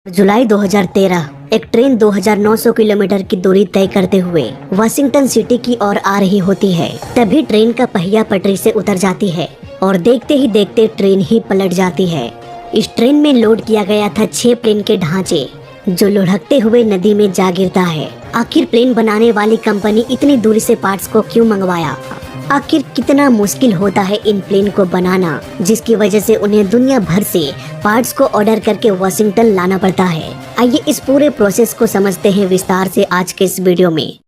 जुलाई 2013 एक train 2900 kilometre की दूरी तय करते हुए वाशिंगटन सिटी की ओर आ रही होती है। तभी ट्रेन का पहिया पटरी से उतर जाती है और देखते ही देखते ट्रेन ही पलट जाती है। इस ट्रेन में लोड किया गया था 6 प्लेन के ढांचे, जो लुढ़कते हुए नदी में जा गिरता है। आखिर प्लेन बनाने वाली कंपनी इतनी दूरी से पार्ट्स को क्यों मंगवाया? आखिर कितना मुश्किल होता है इन प्लेन को बनाना, जिसकी वजह से उन्हें दुनिया भर से पार्ट्स को ऑर्डर करके वाशिंगटन लाना पड़ता है। आइए इस पूरे प्रोसेस को समझते हैं विस्तार से आज के इस वीडियो में।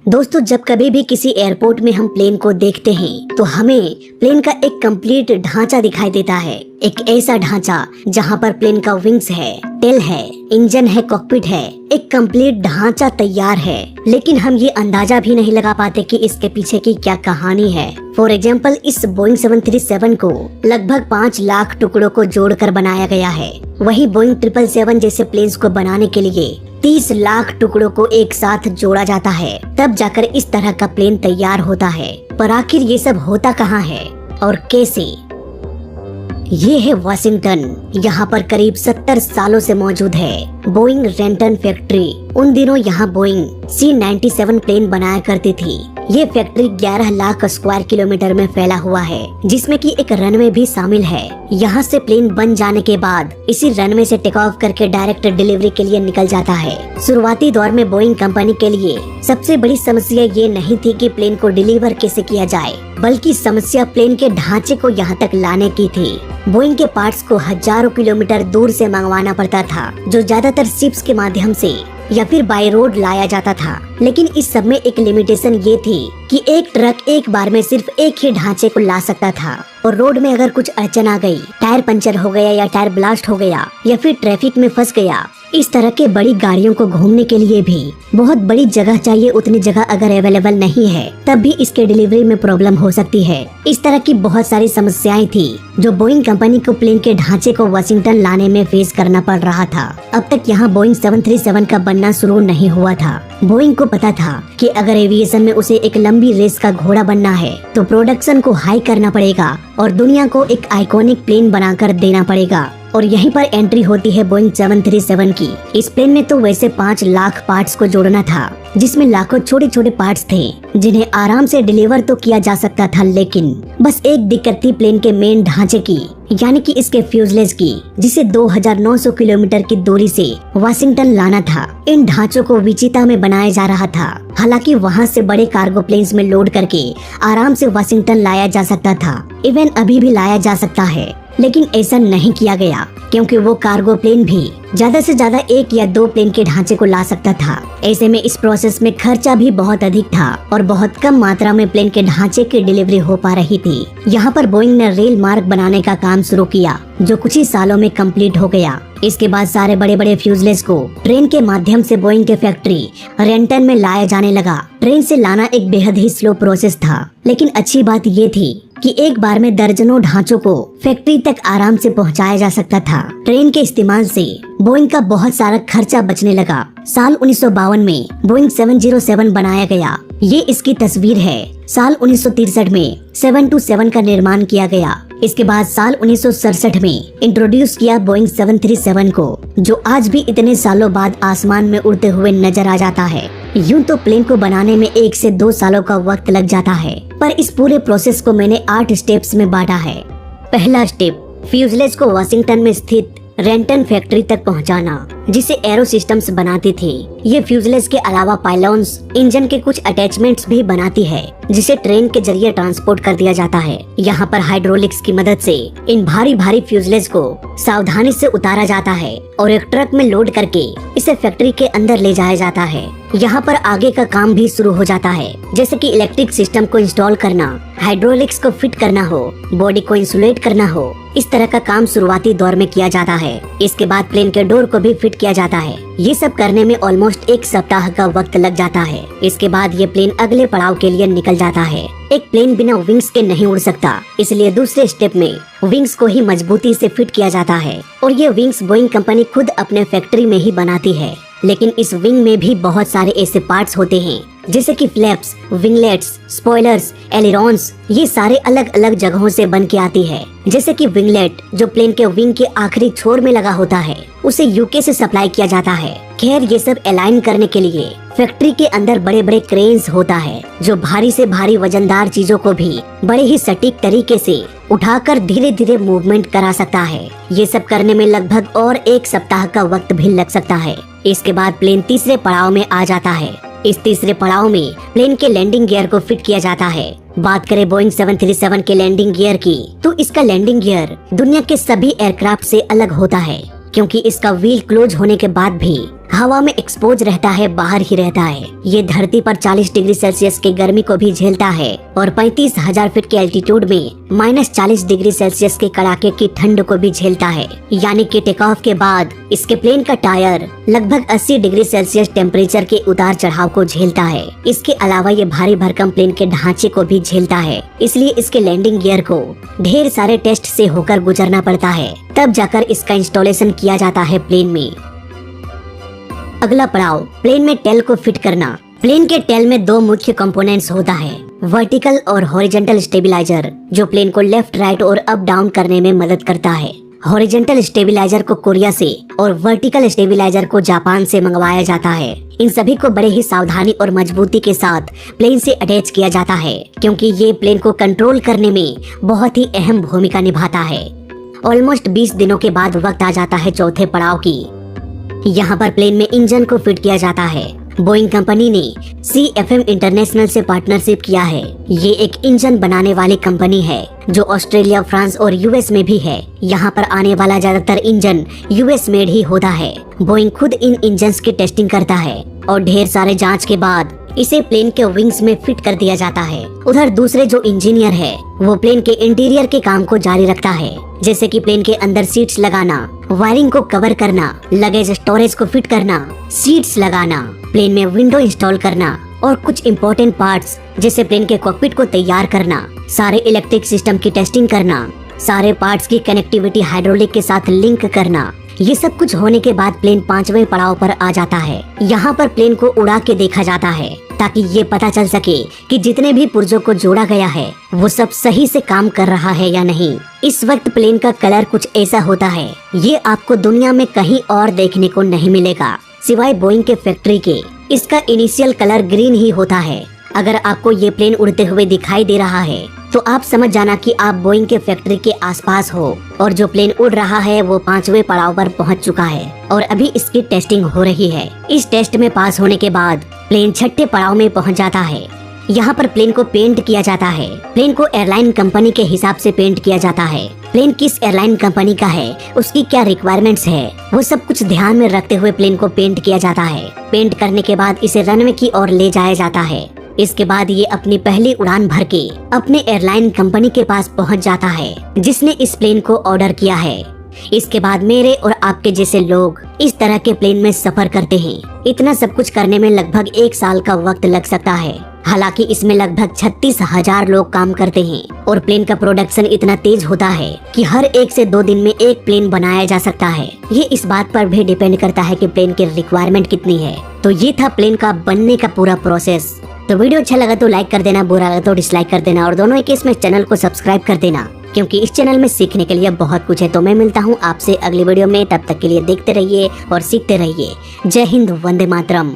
दोस्तों, जब कभी भी किसी एयरपोर्ट में हम प्लेन को देखते हैं तो हमें प्लेन का एक कंप्लीट ढांचा दिखाई देता है। एक ऐसा ढांचा जहां पर प्लेन का विंग्स है, टेल है, इंजन है, कॉकपिट है, एक कंप्लीट ढांचा तैयार है। लेकिन हम ये अंदाजा भी नहीं लगा पाते कि इसके पीछे की क्या कहानी है। फॉर एग्जाम्पल, इस बोइंग 737 को लगभग 5 लाख टुकड़ों को जोड़कर बनाया गया है। वही बोइंग 777 जैसे प्लेन्स को बनाने के लिए 30 लाख टुकड़ों को एक साथ जोड़ा जाता है, तब जाकर इस तरह का प्लेन तैयार होता है। पर आखिर ये सब होता कहाँ है और कैसे? ये है वाशिंगटन। यहाँ पर करीब 70 सालों से मौजूद है बोइंग रेंटन फैक्ट्री। उन दिनों यहाँ बोइंग C-97 प्लेन बनाया करती थी। ये फैक्ट्री 11 लाख स्क्वायर किलोमीटर में फैला हुआ है, जिसमें कि एक रनवे भी शामिल है। यहाँ से प्लेन बन जाने के बाद इसी रनवे से टेक ऑफ करके डायरेक्ट डिलीवरी के लिए निकल जाता है। शुरुआती दौर में बोइंग कंपनी के लिए सबसे बड़ी समस्या ये नहीं थी कि प्लेन को डिलीवर कैसे किया जाए, बल्कि समस्या प्लेन के ढांचे को यहाँ तक लाने की थी। बोइंग के पार्ट्स को हजारों किलोमीटर दूर से मंगवाना पड़ता था, जो ज्यादातर शिप्स के माध्यम से या फिर बाय रोड लाया जाता था। लेकिन इस सब में एक लिमिटेशन ये थी कि एक ट्रक एक बार में सिर्फ एक ही ढांचे को ला सकता था, और रोड में अगर कुछ अड़चन आ गई, टायर पंचर हो गया या टायर ब्लास्ट हो गया या फिर ट्रैफिक में फंस गया, इस तरह के बड़ी गाड़ियों को घूमने के लिए भी बहुत बड़ी जगह चाहिए। उतनी जगह अगर अवेलेबल नहीं है, तब भी इसके डिलीवरी में प्रॉब्लम हो सकती है। इस तरह की बहुत सारी समस्याएं थी जो बोइंग कंपनी को प्लेन के ढांचे को वाशिंगटन लाने में फेस करना पड़ रहा था। अब तक यहाँ बोइंग 737 का बनना शुरू नहीं हुआ था। बोइंग को पता था कि अगर एविएशन में उसे एक लंबी रेस का घोड़ा बनना है तो प्रोडक्शन को हाई करना पड़ेगा और दुनिया को एक आइकॉनिक प्लेन बनाकर देना पड़ेगा। और यहीं पर एंट्री होती है बोइंग 737 की। इस प्लेन में तो वैसे 5 लाख पार्ट्स को जोड़ना था, जिसमें लाखों छोटे छोटे पार्ट्स थे जिन्हें आराम से डिलीवर तो किया जा सकता था। लेकिन बस एक दिक्कत थी प्लेन के मेन ढांचे की, यानी कि इसके फ्यूजलेज की, जिसे 2900 किलोमीटर की दूरी से वाशिंगटन लाना था। इन ढांचों को विचिता में बनाया जा रहा था। हालांकि वहां से बड़े कार्गो प्लेन्स में लोड करके आराम से वाशिंगटन लाया जा सकता था। इवन अभी भी लाया जा सकता है, लेकिन ऐसा नहीं किया गया क्योंकि वो कार्गो प्लेन भी ज्यादा से ज्यादा 1 या 2 प्लेन के ढांचे को ला सकता था। ऐसे में इस प्रोसेस में खर्चा भी बहुत अधिक था और बहुत कम मात्रा में प्लेन के ढांचे की डिलीवरी हो पा रही थी। यहाँ पर बोइंग ने रेल मार्ग बनाने का काम शुरू किया, जो कुछ ही सालों में कंप्लीट हो गया। इसके बाद सारे बड़े बड़े फ्यूजलेज को ट्रेन के माध्यम से बोइंग के फैक्ट्री रेंटन में लाया जाने लगा। ट्रेन से लाना एक बेहद ही स्लो प्रोसेस था, लेकिन अच्छी बात ये थी कि एक बार में दर्जनों ढांचों को फैक्ट्री तक आराम से पहुंचाया जा सकता था। ट्रेन के इस्तेमाल से बोइंग का बहुत सारा खर्चा बचने लगा। साल 1952 में बोइंग 707 बनाया गया। ये इसकी तस्वीर है। साल 1963 में 727 का निर्माण किया गया। इसके बाद साल 1967 में इंट्रोड्यूस किया बोइंग 737 को, जो आज भी इतने सालों बाद आसमान में उड़ते हुए नजर आ जाता है। यूं तो प्लेन को बनाने में 1 से 2 सालों का वक्त लग जाता है, पर इस पूरे प्रोसेस को मैंने 8 स्टेप्स में बांटा है। पहला स्टेप, फ्यूजलेज को वाशिंगटन में स्थित रेंटन फैक्ट्री तक पहुंचाना, जिसे एरो सिस्टम्स बनाती थी। ये फ्यूजलेज के अलावा पाइलॉन्स, इंजन के कुछ अटैचमेंट्स भी बनाती है, जिसे ट्रेन के जरिए ट्रांसपोर्ट कर दिया जाता है। यहाँ पर हाइड्रोलिक्स की मदद से इन भारी भारी फ्यूजलेज को सावधानी से उतारा जाता है और एक ट्रक में लोड करके इसे फैक्ट्री के अंदर ले जाया जाता है। यहाँ पर आगे का काम भी शुरू हो जाता है, जैसे कि इलेक्ट्रिक सिस्टम को इंस्टॉल करना, हाइड्रोलिक्स को फिट करना हो, बॉडी को इंसुलेट करना हो। इस तरह का काम शुरुआती दौर में किया जाता है। इसके बाद प्लेन के डोर को भी फिट किया जाता है। ये सब करने में ऑलमोस्ट 1 सप्ताह का वक्त लग जाता है। इसके बाद ये प्लेन अगले पड़ाव के लिए निकल जाता है। एक प्लेन बिना विंग्स के नहीं उड़ सकता, इसलिए दूसरे स्टेप में विंग्स को ही मजबूती से फिट किया जाता है, और ये विंग्स बोइंग कंपनी खुद अपने फैक्ट्री में ही बनाती है। लेकिन इस विंग में भी बहुत सारे ऐसे पार्ट्स होते हैं जैसे कि फ्लैप्स, विंगलेट्स, स्पॉयलर्स, एलिरॉन्स, ये सारे अलग अलग जगहों से बन के आती है। जैसे कि विंगलेट जो प्लेन के विंग के आखिरी छोर में लगा होता है, उसे यूके से सप्लाई किया जाता है। खैर, ये सब अलाइन करने के लिए फैक्ट्री के अंदर बड़े बड़े क्रेन्स होता है जो भारी से भारी वजनदार चीजों को भी बड़े ही सटीक तरीके से उठाकर धीरे धीरे मूवमेंट करा सकता है। ये सब करने में लगभग और 1 सप्ताह का वक्त भी लग सकता है। इसके बाद प्लेन तीसरे पड़ाव में आ जाता है। इस तीसरे पड़ाव में प्लेन के लैंडिंग गियर को फिट किया जाता है। बात करें बोइंग 737 के लैंडिंग गियर की, तो इसका लैंडिंग गियर दुनिया के सभी एयरक्राफ्ट से अलग होता है, क्योंकि इसका व्हील क्लोज होने के बाद भी हवा में एक्सपोज रहता है, बाहर ही रहता है। ये धरती पर 40 डिग्री सेल्सियस की गर्मी को भी झेलता है और 35,000 फीट के एल्टीट्यूड में -40 डिग्री सेल्सियस के कड़ाके की ठंड को भी झेलता है। यानी कि टेक ऑफ के बाद इसके प्लेन का टायर लगभग 80 डिग्री सेल्सियस टेम्परेचर के उतार चढ़ाव को झेलता है। इसके अलावा ये भारी भरकम प्लेन के ढांचे को भी झेलता है, इसलिए इसके लैंडिंग गियर को ढेर सारे टेस्ट से होकर गुजरना पड़ता है, तब जाकर इसका इंस्टॉलेशन किया जाता है प्लेन में। अगला पड़ाव, प्लेन में टेल को फिट करना। प्लेन के टेल में 2 मुख्य कंपोनेंट्स होता है, वर्टिकल और हॉरिजॉन्टल स्टेबलाइजर, जो प्लेन को लेफ्ट, राइट और अप डाउन करने में मदद करता है। हॉरिजॉन्टल स्टेबलाइजर को कोरिया से और वर्टिकल स्टेबलाइजर को जापान से मंगवाया जाता है। इन सभी को बड़े ही सावधानी और मजबूती के साथ प्लेन से अटैच किया जाता है, क्योंकि ये प्लेन को कंट्रोल करने में बहुत ही अहम भूमिका निभाता है। ऑलमोस्ट 20 दिनों के बाद वक्त आ जाता है चौथे पड़ाव की। यहाँ पर प्लेन में इंजन को फिट किया जाता है। बोइंग कंपनी ने CFM इंटरनेशनल से पार्टनरशिप किया है। ये एक इंजन बनाने वाली कंपनी है जो ऑस्ट्रेलिया, फ्रांस और US में भी है। यहाँ पर आने वाला ज्यादातर इंजन US मेड ही होता है। बोइंग खुद इन इंजन्स की टेस्टिंग करता है और ढेर सारे जांच के बाद इसे प्लेन के विंग्स में फिट कर दिया जाता है। उधर दूसरे जो इंजीनियर है वो प्लेन के इंटीरियर के काम को जारी रखता है, जैसे कि प्लेन के अंदर सीट्स लगाना, वायरिंग को कवर करना, लगेज स्टोरेज को फिट करना, सीट्स लगाना, प्लेन में विंडो इंस्टॉल करना और कुछ इम्पोर्टेंट पार्ट्स जैसे प्लेन के कॉकपिट को तैयार करना, सारे इलेक्ट्रिक सिस्टम की टेस्टिंग करना, सारे पार्ट्स की कनेक्टिविटी हाइड्रोलिक के साथ लिंक करना। ये सब कुछ होने के बाद प्लेन 5वें पड़ाव पर आ जाता है। यहाँ पर प्लेन को उड़ा के देखा जाता है ताकि ये पता चल सके कि जितने भी पुर्जों को जोड़ा गया है वो सब सही से काम कर रहा है या नहीं। इस वक्त प्लेन का कलर कुछ ऐसा होता है, ये आपको दुनिया में कहीं और देखने को नहीं मिलेगा सिवाय बोइंग के फैक्ट्री के। इसका इनिशियल कलर ग्रीन ही होता है। अगर आपको ये प्लेन उड़ते हुए दिखाई दे रहा है तो आप समझ जाना कि आप बोइंग के फैक्ट्री के आसपास हो और जो प्लेन उड़ रहा है वो 5वें पड़ाव पर पहुंच चुका है और अभी इसकी टेस्टिंग हो रही है। इस टेस्ट में पास होने के बाद प्लेन 6ठे पड़ाव में पहुंच जाता है। यहाँ पर प्लेन को पेंट किया जाता है। प्लेन को एयरलाइन कंपनी के हिसाब से पेंट किया जाता है। प्लेन किस एयरलाइन कंपनी का है, उसकी क्या रिक्वायरमेंट्स है, वो सब कुछ ध्यान में रखते हुए प्लेन को पेंट किया जाता है। पेंट करने के बाद इसे रनवे की ओर ले जाया जाता है। इसके बाद ये अपनी पहली उड़ान भर के अपने एयरलाइन कंपनी के पास पहुंच जाता है जिसने इस प्लेन को ऑर्डर किया है। इसके बाद मेरे और आपके जैसे लोग इस तरह के प्लेन में सफर करते हैं। इतना सब कुछ करने में लगभग 1 साल का वक्त लग सकता है। हालांकि इसमें लगभग 36,000 लोग काम करते हैं और प्लेन का प्रोडक्शन इतना तेज होता है कि हर 1 से 2 दिन में एक प्लेन बनाया जा सकता है। ये इस बात पर भी डिपेंड करता है कि प्लेन की रिक्वायरमेंट कितनी है। तो ये था प्लेन का बनने का पूरा प्रोसेस। तो वीडियो अच्छा लगा तो लाइक कर देना, बुरा लगा तो डिसलाइक कर देना और दोनों ही केस में चैनल को सब्सक्राइब कर देना, क्योंकि इस चैनल में सीखने के लिए बहुत कुछ है। तो मैं मिलता हूँ आपसे अगली वीडियो में, तब तक के लिए देखते रहिए और सीखते रहिए। जय हिंद, वंदे मातरम।